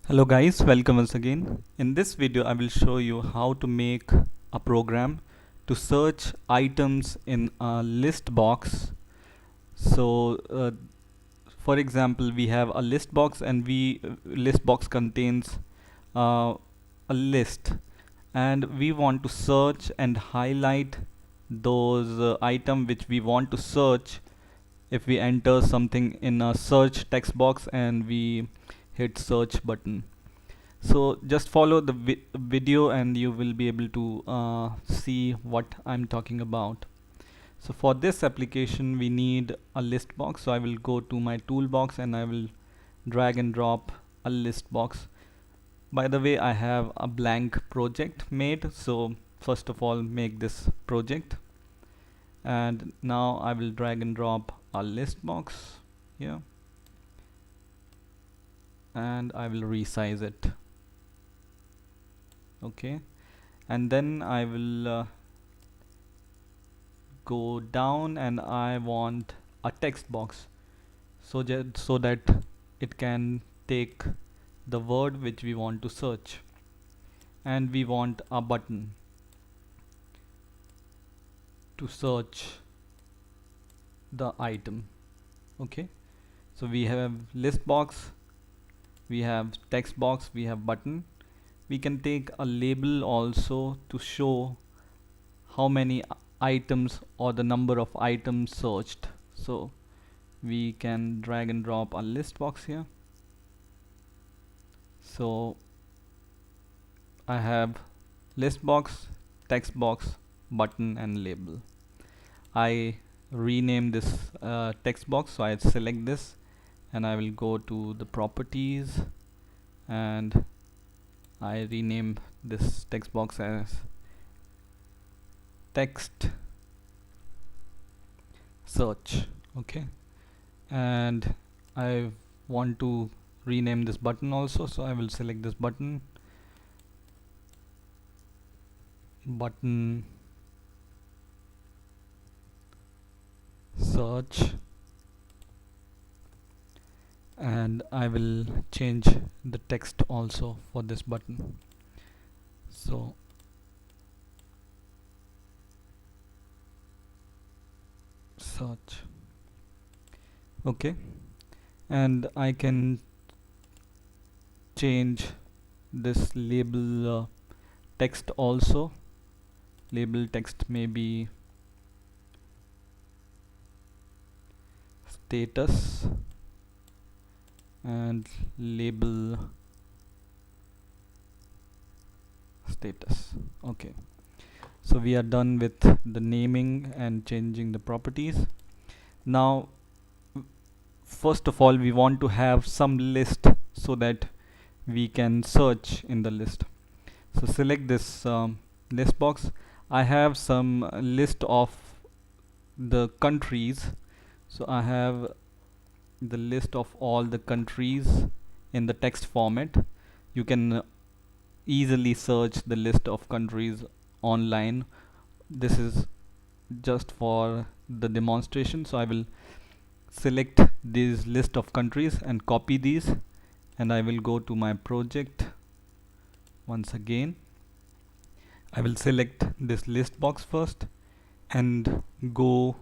Hello guys, welcome once again. In this video I will show you how to make a program to search items in a list box. So for example, we have a list box and list box contains a list, and we want to search and highlight those item which we want to search. If we enter something in a search text box and we hit search button, so just follow the video and you will be able to see what I'm talking about. So for this application we need a list box. So I will go to my toolbox and I will drag and drop a list box. By the way, I have a blank project made, so first of all make this project, and now I will drag and drop a list box here and I will resize it. Okay, and then I will go down and I want a text box, so that it can take the word which we want to search, and we want a button to search the item. Okay, so we have list box, we have text box, we have button. We can take a label also to show how many items or the number of items searched. So we can drag and drop a list box here. So I have list box, text box, button and label. I rename this text box, so I select this and I will go to the properties and I rename this text box as text search. Okay, and I want to rename this button also, so I will select this button search, and I will change the text also for this button. So search. Okay, and I can change this label text also. Label text may be status and label status. Okay, so we are done with the naming and changing the properties. Now first of all we want to have some list so that we can search in the list. So select this list box. I have some list of the countries, so I have the list of all the countries in the text format. You can easily search the list of countries online. This is just for the demonstration, so I will select this list of countries and copy these, and I will go to my project once again. I will select this list box first and go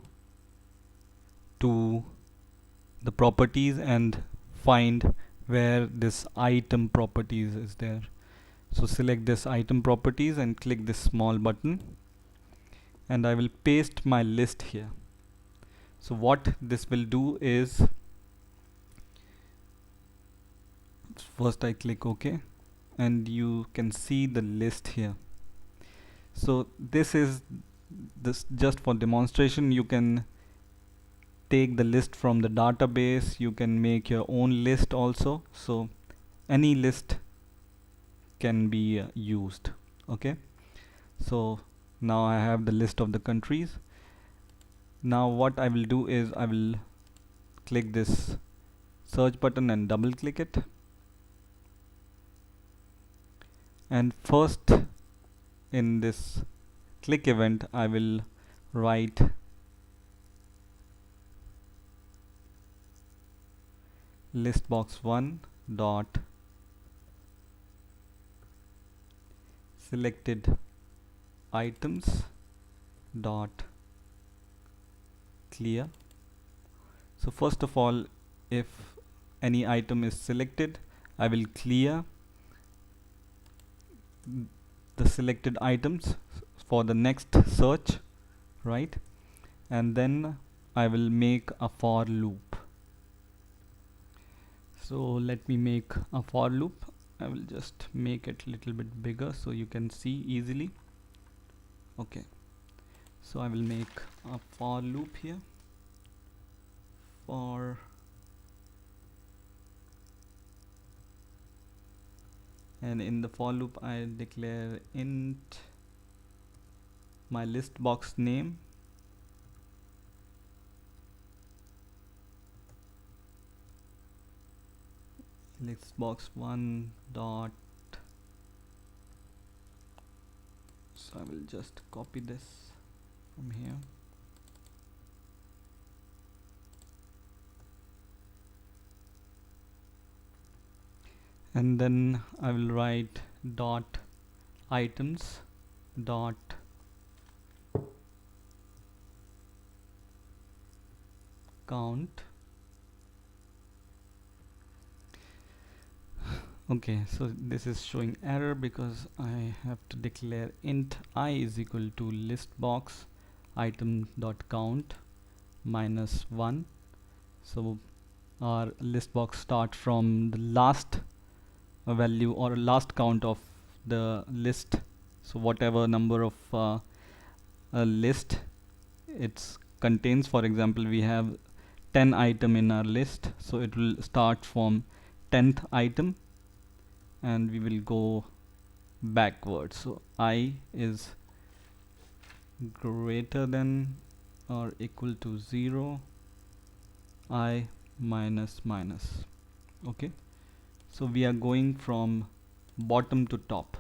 to the properties and find where this item properties is there. So select this item properties and click this small button, and I will paste my list here. So what this will do is, first I click OK and you can see the list here. So this is just for demonstration. You can take the list from the database, you can make your own list also, so any list can be used. Okay, so now I have the list of the countries. Now what I will do is I will click this search button and double click it, and first in this click event I will write listbox1 dot selected items dot clear. So first of all, if any item is selected, I will clear the selected items for the next search, right? And then I will make a for loop. So let me make a for loop. I will just make it a little bit bigger so you can see easily. Okay, so I will make a for loop here. For and in the for loop I declare int my list box name, list box 1 dot, so I will just copy this from here. And then I will write dot items dot count. Okay, so this is showing error because I have to declare int I is equal to list box item dot count minus 1. So our list box start from the last value or last count of the list. So whatever number of a list it contains, for example we have 10 item in our list, so it will start from 10th item and we will go backwards. So I is greater than or equal to 0, I minus minus. Okay, so we are going from bottom to top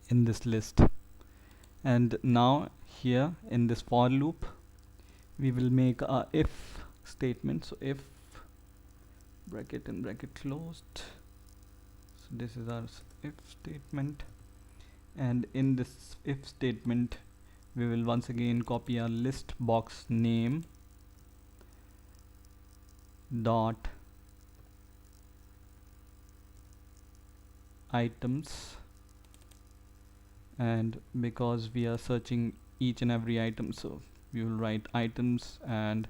in this list. And now here in this for loop we will make a if statement. So if bracket and bracket closed, so this is our if statement, and in this if statement we will once again copy our list box name dot items, and because we are searching each and every item, so we will write items, and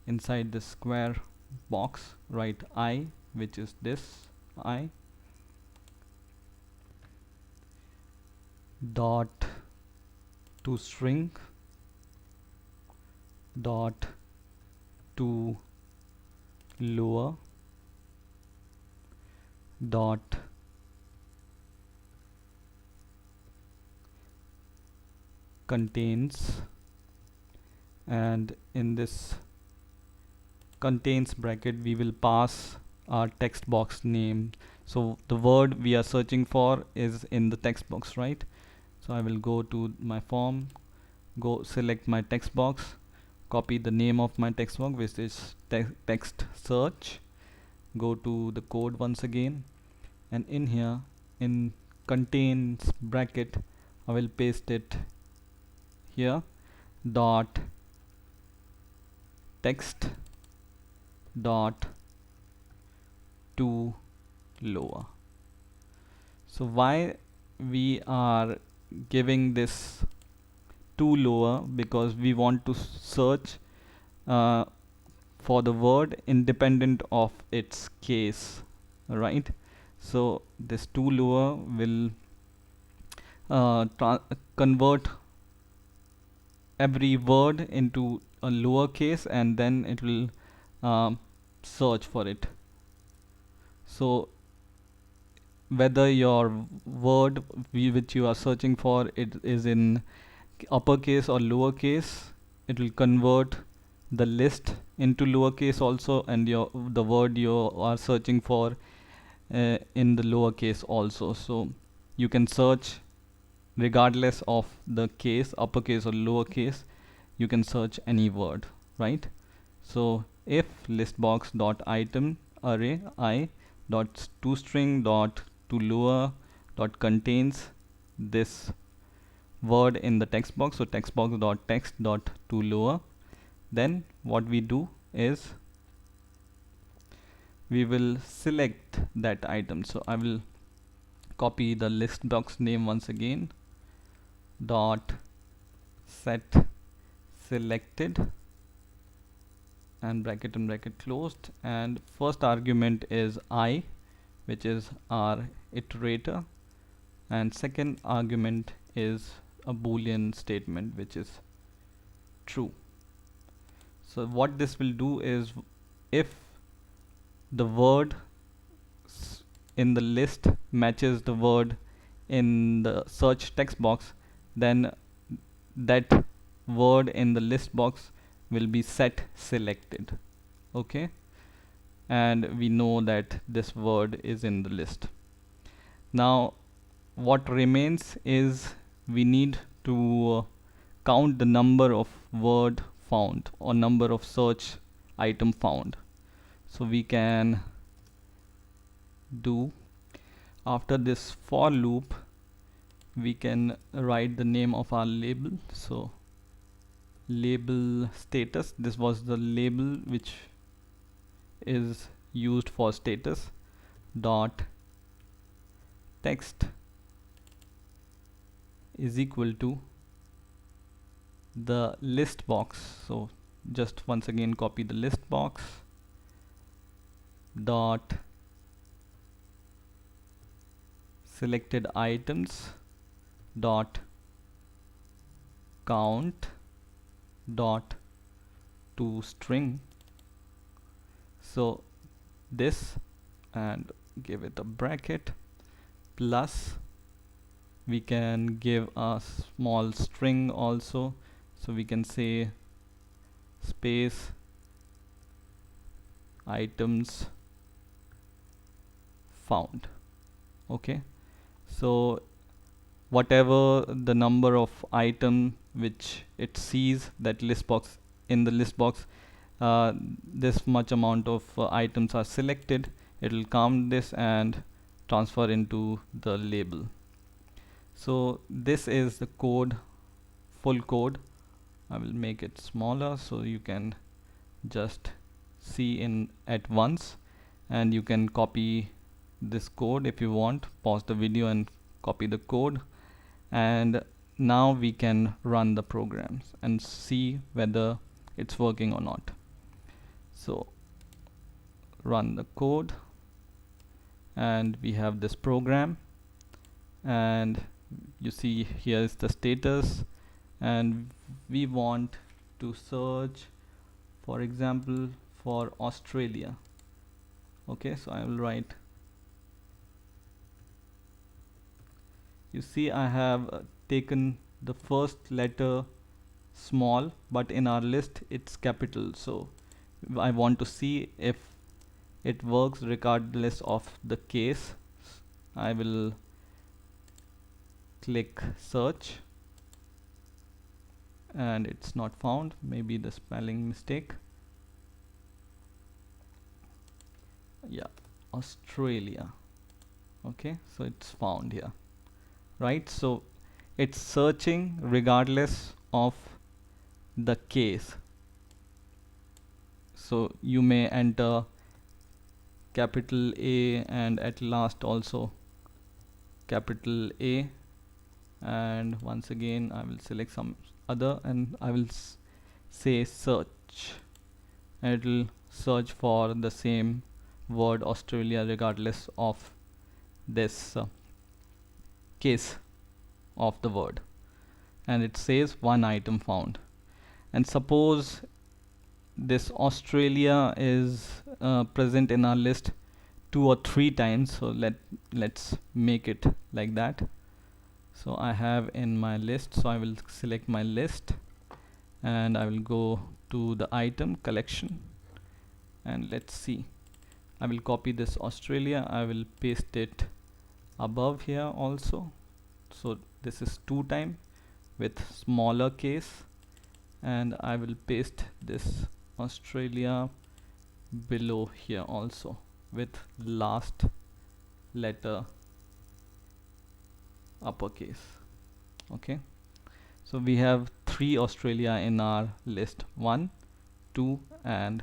inside the square box write I, which is this I dot to string dot to lower dot contains, and in this contains bracket we will pass our text box name. So the word we are searching for is in the text box, right? So I will go to my form, go select my text box, copy the name of my text box, which is text search, go to the code once again, and in here in contains bracket I will paste it here dot text dot to lower. So why we are giving this to lower? Because we want to search for the word independent of its case, right? So this to lower will convert every word into a lower case, and then it will search for it. So whether your word which you are searching for it is in uppercase or lowercase, it will convert the list into lowercase also, and the word you are searching for in the lowercase also. So you can search regardless of the case, uppercase or lowercase, you can search any word, right? So if listbox dot item array I dot toString dot to lower dot contains this word in the text box, so text box dot text dot to lower. Then what we do is we will select that item. So I will copy the list box name once again, dot set selected, and bracket and bracket closed, and first argument is I, which is our iterator, and second argument is a boolean statement which is true. So what this will do is, if the word in the list matches the word in the search text box, then that word in the list box will be set selected. Okay, and we know that this word is in the list. Now what remains is we need to count the number of word found or number of search item found. So we can do, after this for loop, we can write the name of our label. So label status, this was the label which is used for status, dot text is equal to the list box. So just once again copy the list box, dot selected items dot count dot to string. So this, and give it a bracket, plus we can give a small string also, so we can say space items found. Okay, so whatever the number of item which it sees that list box, in the list box this much amount of items are selected, it will count this and transfer into the label. So this is the code, full code. I will make it smaller so you can just see in at once, and you can copy this code if you want. Pause the video and copy the code, and now we can run the programs and see whether it's working or not. So run the code, and we have this program, and you see here is the status, and we want to search, for example, for Australia. Okay, so I will write, you see I have taken the first letter small, but in our list it's capital, so I want to see if it works regardless of the case. I will click search, and it's not found, maybe the spelling mistake. Yeah, Australia. Okay, so it's found here, right? So it's searching regardless of the case. So you may enter capital A and at last also capital A, and once again I will select some other, and I will say search, and it will search for the same word Australia regardless of this case of the word, and it says one item found. And suppose this Australia is present in our list 2 or 3 times, so let's make it like that. So I have in my list, so I will select my list, and I will go to the item collection, and let's see. I will copy this Australia, I will paste it above here also. So this is 2 times with smaller case, and I will paste this Australia below here also with last letter uppercase. Okay, so we have 3 Australia in our list, 1, 2 and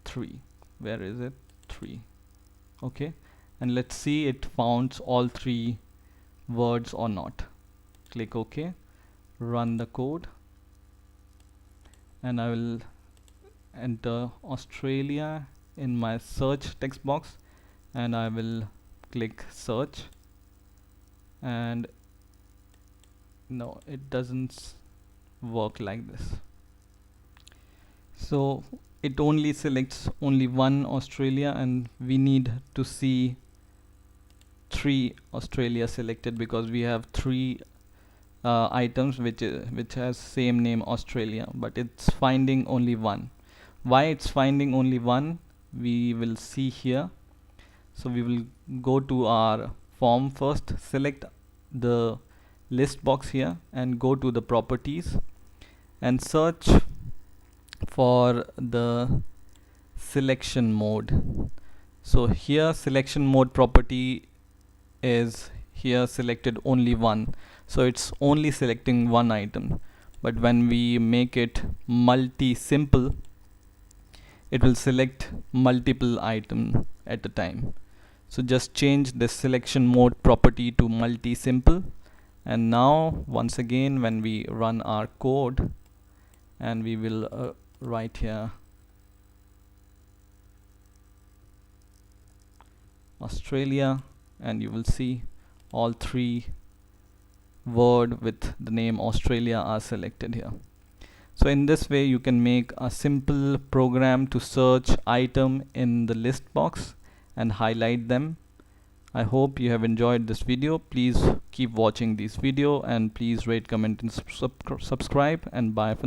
3. Where is it? 3. Okay, and let's see it found all 3 words or not. Click OK, run the code, and I will enter Australia in my search text box, and I will click search, and no, it doesn't work like this. So it only selects only 1 Australia, and we need to see 3 Australia selected because we have 3 items which has same name Australia, but it's finding only 1. Why it's finding only 1 we will see here. So we will go to our form first, select the list box here and go to the properties and search for the selection mode. So here selection mode property is here selected only 1, so it's only selecting 1 item. But when we make it multi-simple, it will select multiple items at a time. So just change the selection mode property to multi-simple, and now once again when we run our code, and we will write here Australia, and you will see all 3 word with the name Australia are selected here. So in this way you can make a simple program to search item in the list box and highlight them. I hope you have enjoyed this video. Please keep watching this video and please rate, comment and subscribe, and bye for now.